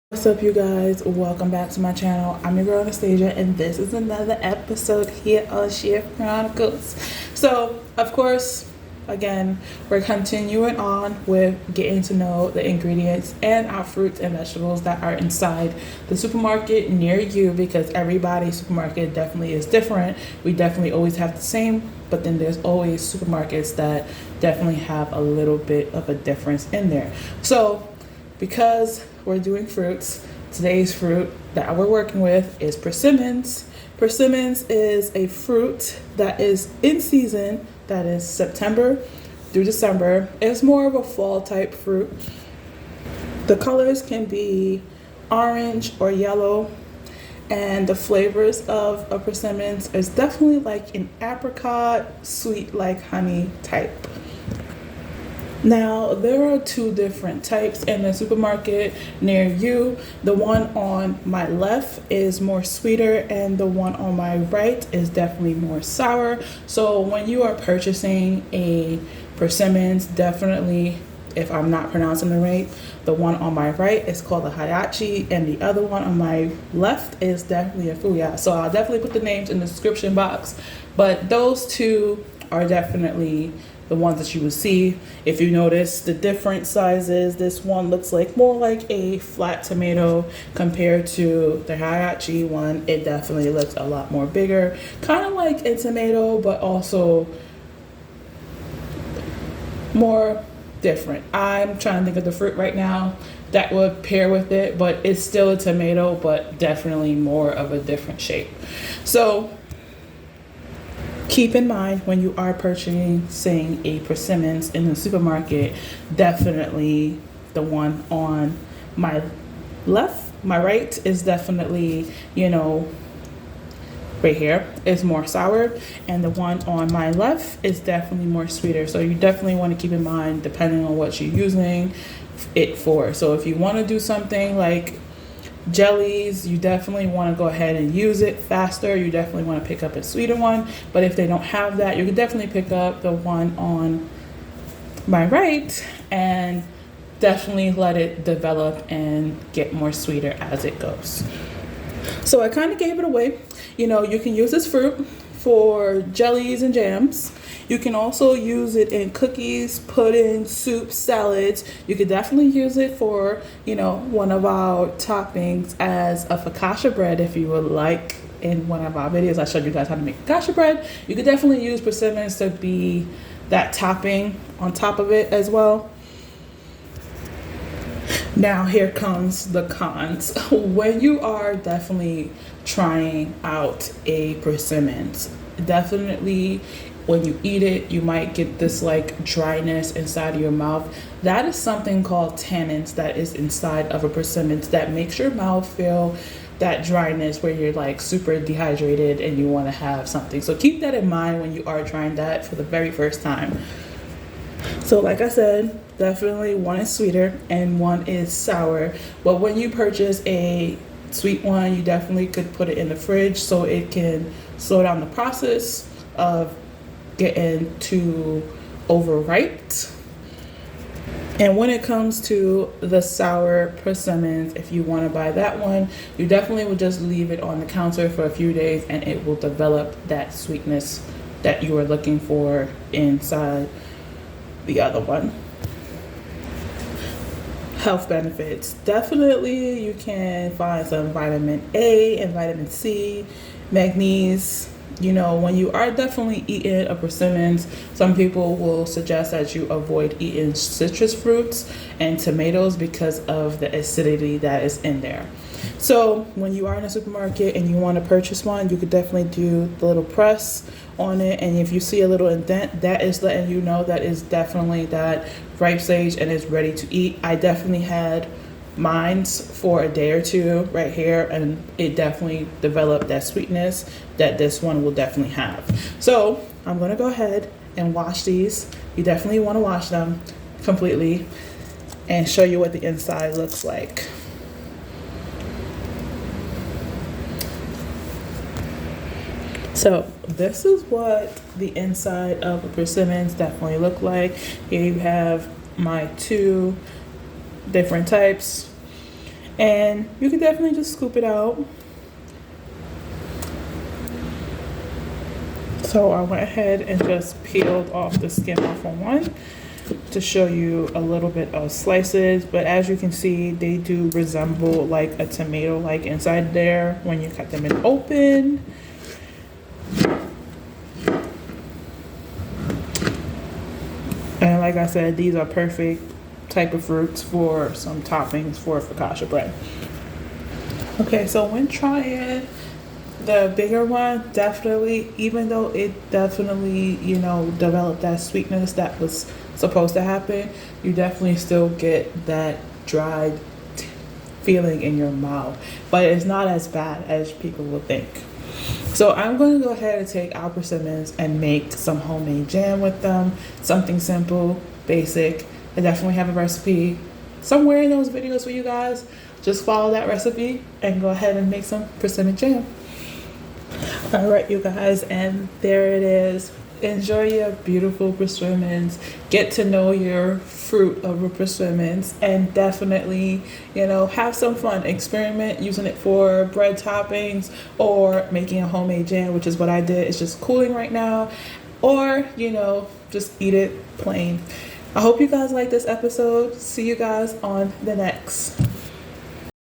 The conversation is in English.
What's up, you guys? Welcome back to my channel. I'm your girl Anastasia, and this is another episode here on Chef Chronicles. So, of course, again, we're continuing on with getting to know the ingredients and our fruits and vegetables that are inside the supermarket near you, because everybody's supermarket definitely is different. We definitely always have the same, but then there's always supermarkets that definitely have a little bit of a difference in there. So, because we're doing fruits, today's fruit that we're working with is persimmons. Persimmons is a fruit that is in season, that is September through December. It's more of a fall type fruit. The colors can be orange or yellow, and the flavors of a persimmons is definitely like an apricot, sweet like honey type. Now, there are two different types in the supermarket near you. The one on my left is more sweeter, and the one on my right is definitely more sour. So when you are purchasing a persimmons, definitely, if I'm not pronouncing it right, the one on my right is called a Hayachi, and the other one on my left is definitely a Fuya. So I'll definitely put the names in the description box, but those two are definitely the ones that you will see. If you notice the different sizes, this one looks like more like a flat tomato compared to the Hayachi one. It definitely looks a lot more bigger, kind of like a tomato, but also more different. I'm trying to think of the fruit right now that would pair with it, but it's still a tomato, but definitely more of a different shape. So keep in mind, when you are purchasing a persimmons in the supermarket, definitely the one on my left, my right is definitely, right here is more sour, and the one on my left is definitely more sweeter. So you definitely want to keep in mind depending on what you're using it for. So if you want to do something like jellies, you definitely want to go ahead and use it faster. You definitely want to pick up a sweeter one, but if they don't have that, you can definitely pick up the one on my right and definitely let it develop and get more sweeter as it goes. So I kind of gave it away. You can use this fruit for jellies and jams. You can also use it in cookies, pudding, soup, salads. You could definitely use it for, one of our toppings as a focaccia bread if you would like. In one of our videos, I showed you guys how to make focaccia bread. You could definitely use persimmons to be that topping on top of it as well. Now here comes the cons. When you are definitely trying out a persimmons, definitely when you eat it, you might get this like dryness inside of your mouth. That is something called tannins that is inside of a persimmons that makes your mouth feel that dryness where you're like super dehydrated and you want to have something. So keep that in mind when you are trying that for the very first time. So like I said, definitely one is sweeter and one is sour. But when you purchase a sweet one, you definitely could put it in the fridge so it can slow down the process of getting too overripe. And when it comes to the sour persimmons, if you want to buy that one, you definitely would just leave it on the counter for a few days and it will develop that sweetness that you are looking for inside the other one. Health benefits. Definitely you can find some vitamin A and vitamin C, magnesium. When you are definitely eating a persimmons, some people will suggest that you avoid eating citrus fruits and tomatoes because of the acidity that is in there. So when you are in a supermarket and you want to purchase one, you could definitely do the little press on it, and if you see a little indent, that is letting you know that is definitely that ripe stage and is ready to eat. I definitely had mines for a day or two right here, and it definitely developed that sweetness that this one will definitely have. So I'm gonna go ahead and wash these. You definitely want to wash them completely and show you what the inside looks like. So this is what the inside of a persimmons definitely look like. Here you have my two different types. And you can definitely just scoop it out. So I went ahead and just peeled off the skin off on one to show you a little bit of slices, but as you can see, they do resemble like a tomato like inside there when you cut them in open. And like I said, these are perfect type of fruits for some toppings for focaccia bread. Okay, so when trying the bigger one, definitely, even though it definitely, developed that sweetness that was supposed to happen, you definitely still get that dried feeling in your mouth. But it's not as bad as people will think. So I'm going to go ahead and take our persimmons and make some homemade jam with them. Something simple, basic. I definitely have a recipe somewhere in those videos for you guys. Just follow that recipe and go ahead and make some persimmon jam. All right, you guys, and there it is. Enjoy your beautiful persimmons. Get to know your fruit of your persimmons, and definitely, have some fun. Experiment using it for bread toppings or making a homemade jam, which is what I did. It's just cooling right now, or just eat it plain. I hope you guys like this episode. See you guys on the next.